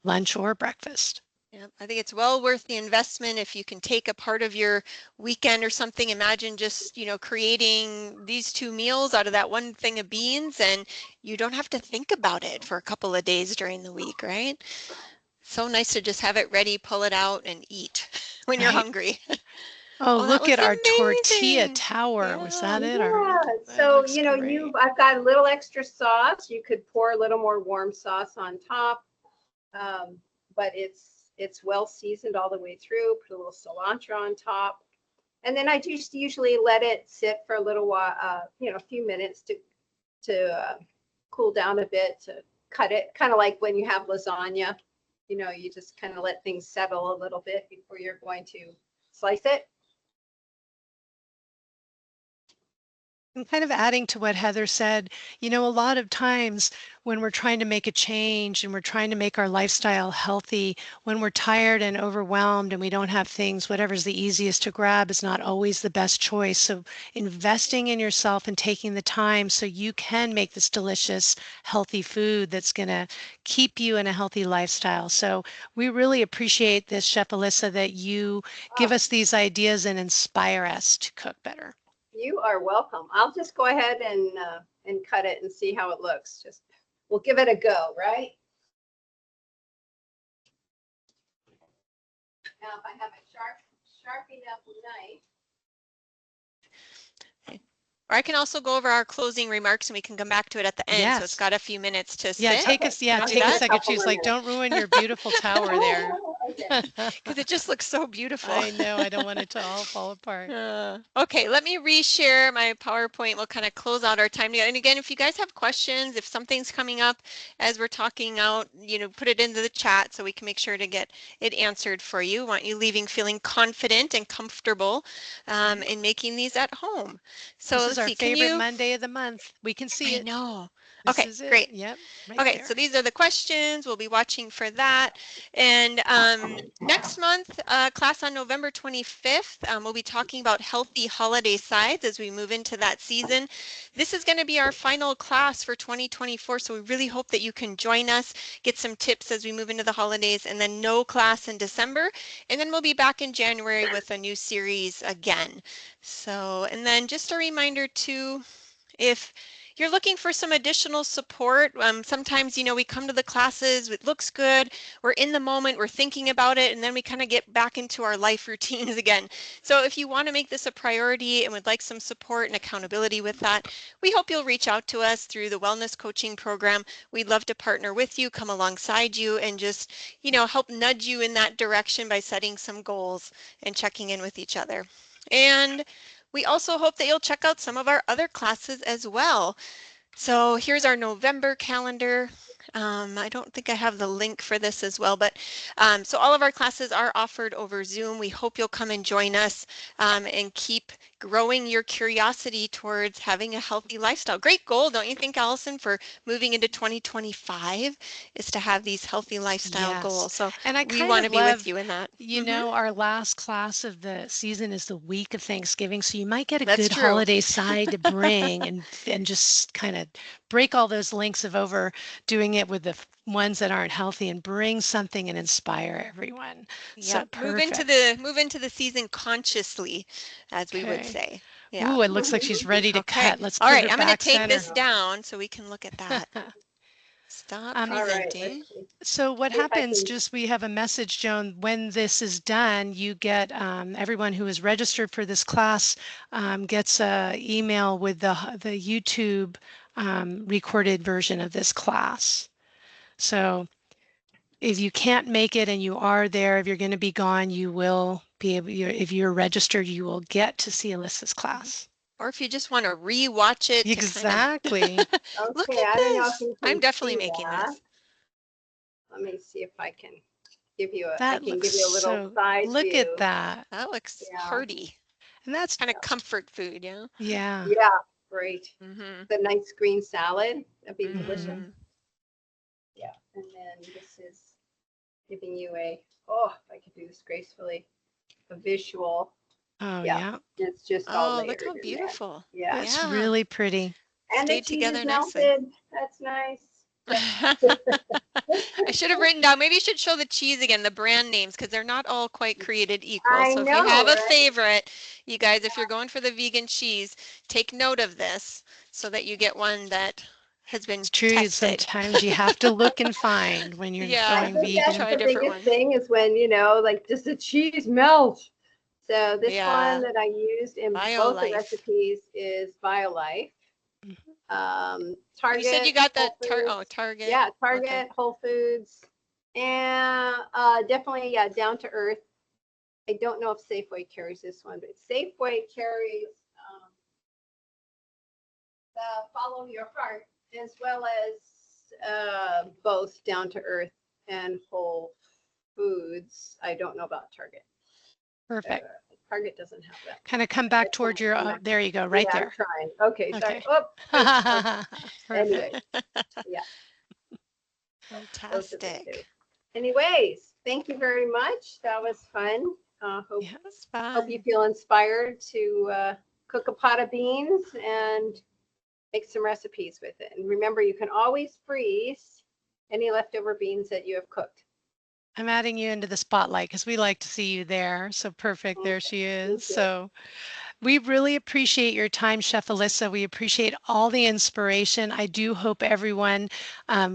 lunch or breakfast. Yeah, I think it's well worth the investment if you can take a part of your weekend or something. Imagine just, creating these 2 meals out of that one thing of beans, and you don't have to think about it for a couple of days during the week, right? So nice to just have it ready, pull it out, and eat when you're Right. hungry. Oh, Oh, that look looks at our tortilla amazing. tower. Was Yeah. that it? Yeah. That So, looks great. I've got a little extra sauce. You could pour a little more warm sauce on top. But it's well seasoned all the way through. Put a little cilantro on top. And then I just usually let it sit for a little while, a few minutes to cool down a bit, to cut it, kind of like when you have lasagna, you just kind of let things settle a little bit before you're going to slice it. And kind of adding to what Heather said, a lot of times when we're trying to make a change and we're trying to make our lifestyle healthy, when we're tired and overwhelmed and we don't have things, whatever's the easiest to grab is not always the best choice. So investing in yourself and taking the time so you can make this delicious, healthy food that's going to keep you in a healthy lifestyle. So we really appreciate this, Chef Alyssa, that you give Oh, us these ideas and inspire us to cook better. You are welcome. I'll just go ahead and cut it and see how it looks. We'll give it a go, right? Now, if I have a sharp enough knife. Or I can also go over our closing remarks and we can come back to it at the end. So it's Yes. got a few minutes to Yeah, sit. take Okay. us. Yeah, Wanna do take a that? second. She's like, don't ruin your beautiful tower there. Okay. Because it just looks so beautiful. I know. I don't want it to all fall apart. Okay, let me reshare my PowerPoint. We'll kind of close out our time together. And again, if you guys have questions, if something's coming up as we're talking out, put it into the chat so we can make sure to get it answered for you. Want you leaving feeling confident and comfortable in making these at home. So This is let's our see, favorite Monday of the month. We can see I it. know. This Okay, is it. great. Yep, right Okay, there. so these are the questions. We'll be watching for that. And next month, class on November 25th, we'll be talking about healthy holiday sides as we move into that season. This is going to be our final class for 2024, so we really hope that you can join us, get some tips as we move into the holidays, and then no class in December. And then we'll be back in January with a new series again. So, and then just a reminder too, if you're looking for some additional support, sometimes, we come to the classes, it looks good, we're in the moment, we're thinking about it, and then we kind of get back into our life routines again. So if you want to make this a priority and would like some support and accountability with that, we hope you'll reach out to us through the Wellness Coaching Program. We'd love to partner with you, come alongside you, and just, help nudge you in that direction by setting some goals and checking in with each other. And we also hope that you'll check out some of our other classes as well. So here's our November calendar. I don't think I have the link for this as well, but so all of our classes are offered over Zoom. We hope you'll come and join us and keep growing your curiosity towards having a healthy lifestyle. Great goal, don't you think, Allison, for moving into 2025 is to have these healthy lifestyle Yes. goals. So And I we kind want of to be with love, you in that. our last class of the season is the week of Thanksgiving. So you might get a That's good true. holiday side to bring and just kind of break all those links of overdoing it with the ones that aren't healthy and bring something and inspire everyone. So Yep, perfect. move into the season consciously, as we would Okay. say. Yeah. Ooh, it looks like she's ready to Okay. cut. Let's All put right, her I'm going to back take center. this down so we can look at that. Stop Um, All right. presenting. Let's see. So what See if I happens, can. just we have a message, Joan, when this is done, you get everyone who is registered for this class gets a email with the YouTube recorded version of this class. So if you can't make it and you are there, if you're going to be gone, you will be able, if you're registered, you will get to see Alyssa's class. Or if you just want to re-watch it to kind of Exactly. look Okay, at I don't know if this. you I'm can definitely see making that. this. Let me see if I can give you a. I That can looks give you a little so, side look at view. that. That looks Yeah. hearty. And that's, Kind of comfort food, yeah? yeah. Yeah. Great. Mm-hmm. The nice green salad. That'd be delicious. Mm-hmm. Yeah. And then this is giving you if I could do this gracefully, a visual. Oh, Yeah. yeah. It's just all Oh, layered look how in there. beautiful. Yeah. It's Yeah. really pretty. And the Stayed cheese together is nicely. melted. That's nice. I should have written down, maybe you should show the cheese again, the brand names, because they're not all quite created equal. I So if you know, have a right? favorite, you guys, if you're going for the vegan cheese, take note of this so that you get one that has been It's true. tested. Sometimes you have to look and find when you're Yeah, I going think you can that's vegan. try the different biggest ones. thing is when, like, does the cheese melt? So this Yeah. one that I used in both the BioLife. recipes is BioLife. Mhm. And you said you Target, got Whole that, Foods. Target. Yeah, Okay. Target, Whole Foods. And definitely, yeah, Down to Earth. I don't know if Safeway carries this one, but Safeway carries the Follow Your Heart as well as both Down to Earth and Whole Foods. I don't know about Target. Perfect. Target doesn't have that. Kind of come back towards your, there you go, right Yeah, there. I'm trying. Okay, sorry. Okay. Oh, anyway, Perfect. yeah, those are the two. Fantastic. Anyways, thank you very much. That was fun. Hope Yeah. That's hope you fun. feel inspired to cook a pot of beans and make some recipes with it. And remember, you can always freeze any leftover beans that you have cooked. I'm adding you into the spotlight because we like to see you there. So perfect. There Okay, she is. thank you. So We really appreciate your time, Chef Alyssa. We appreciate all the inspiration. I do hope everyone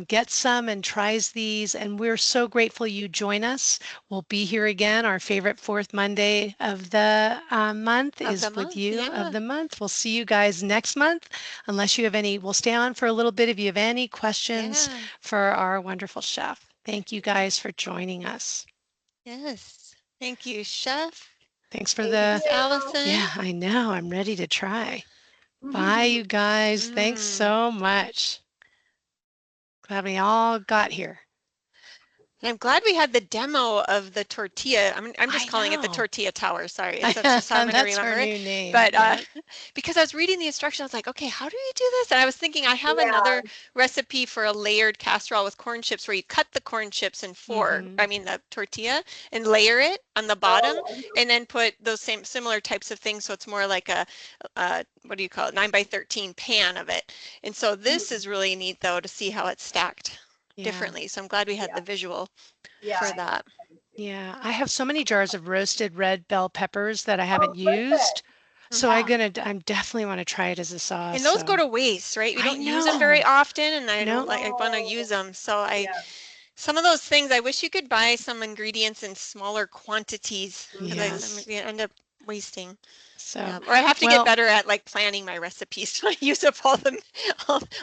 gets some and tries these. And we're so grateful you join us. We'll be here again. Our favorite fourth Monday of the month Of is the with month, you of yeah. the month. We'll see you guys next month. Unless you have any, we'll stay on for a little bit if you have any questions Yeah. for our wonderful chef. Thank you guys for joining us. Yes. Thank you, Chef. Thanks for Thank the, Thanks, you. Allison. yeah, I know. I'm ready to try. Bye, you guys. Thanks Mm. so much. Glad we all got here. And I'm glad we had the demo of the tortilla. I'm just I calling it the know. tortilla tower. Sorry, it's that's just how I'm going to That's our remember it. new name. But Yeah. because I was reading the instructions, I was like, okay, how do you do this? And I was thinking I have Yeah. another recipe for a layered casserole with corn chips where you cut the corn chips in four, Mm-hmm. I mean the tortilla, and layer it on the bottom, Oh, and then put those same similar types of things. So it's more like a, what do you call it, 9 by 13 pan of it. And so this is really neat though to see how it's stacked Yeah. differently. So I'm glad we had yeah. the visual Yeah. for that. Yeah. I have so many jars of roasted red bell peppers that I Oh, haven't perfect. used. So Mhm. I'm definitely want to try it as a sauce. And those go So to waste, right? We I don't use them very know. often, and I don't No. like, I want to use No. them. So I, Yeah. some of those things, I wish you could buy some ingredients in smaller quantities because Mhm. Yes. I end up wasting. So, Yeah, or I have to get well, better at like planning my recipes so I use up all them.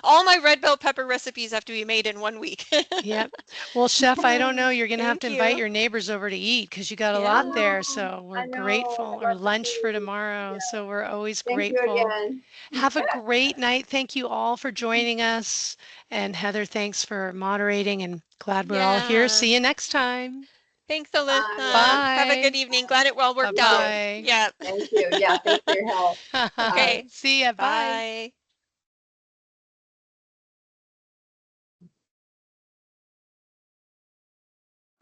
All my red bell pepper recipes have to be made in 1 week. yep. Well, Chef, I don't know. You're going to have to Thank invite you. your neighbors over to eat because you got a I lot Yeah. there. know. So we're I know. grateful. I Or love the lunch for food. tomorrow. Yeah. So we're always Thank you grateful. again. Have a great night. Thank you all for joining us. And Heather, thanks for moderating and glad we're all here. Yeah. See you next time. Thanks, Bye. Alyssa. Have a good Bye. evening. Glad it well You worked out. too. Bye-bye. Yeah. Thank you. Yeah. Thanks for your help. Bye. Okay. See ya. Bye. Bye.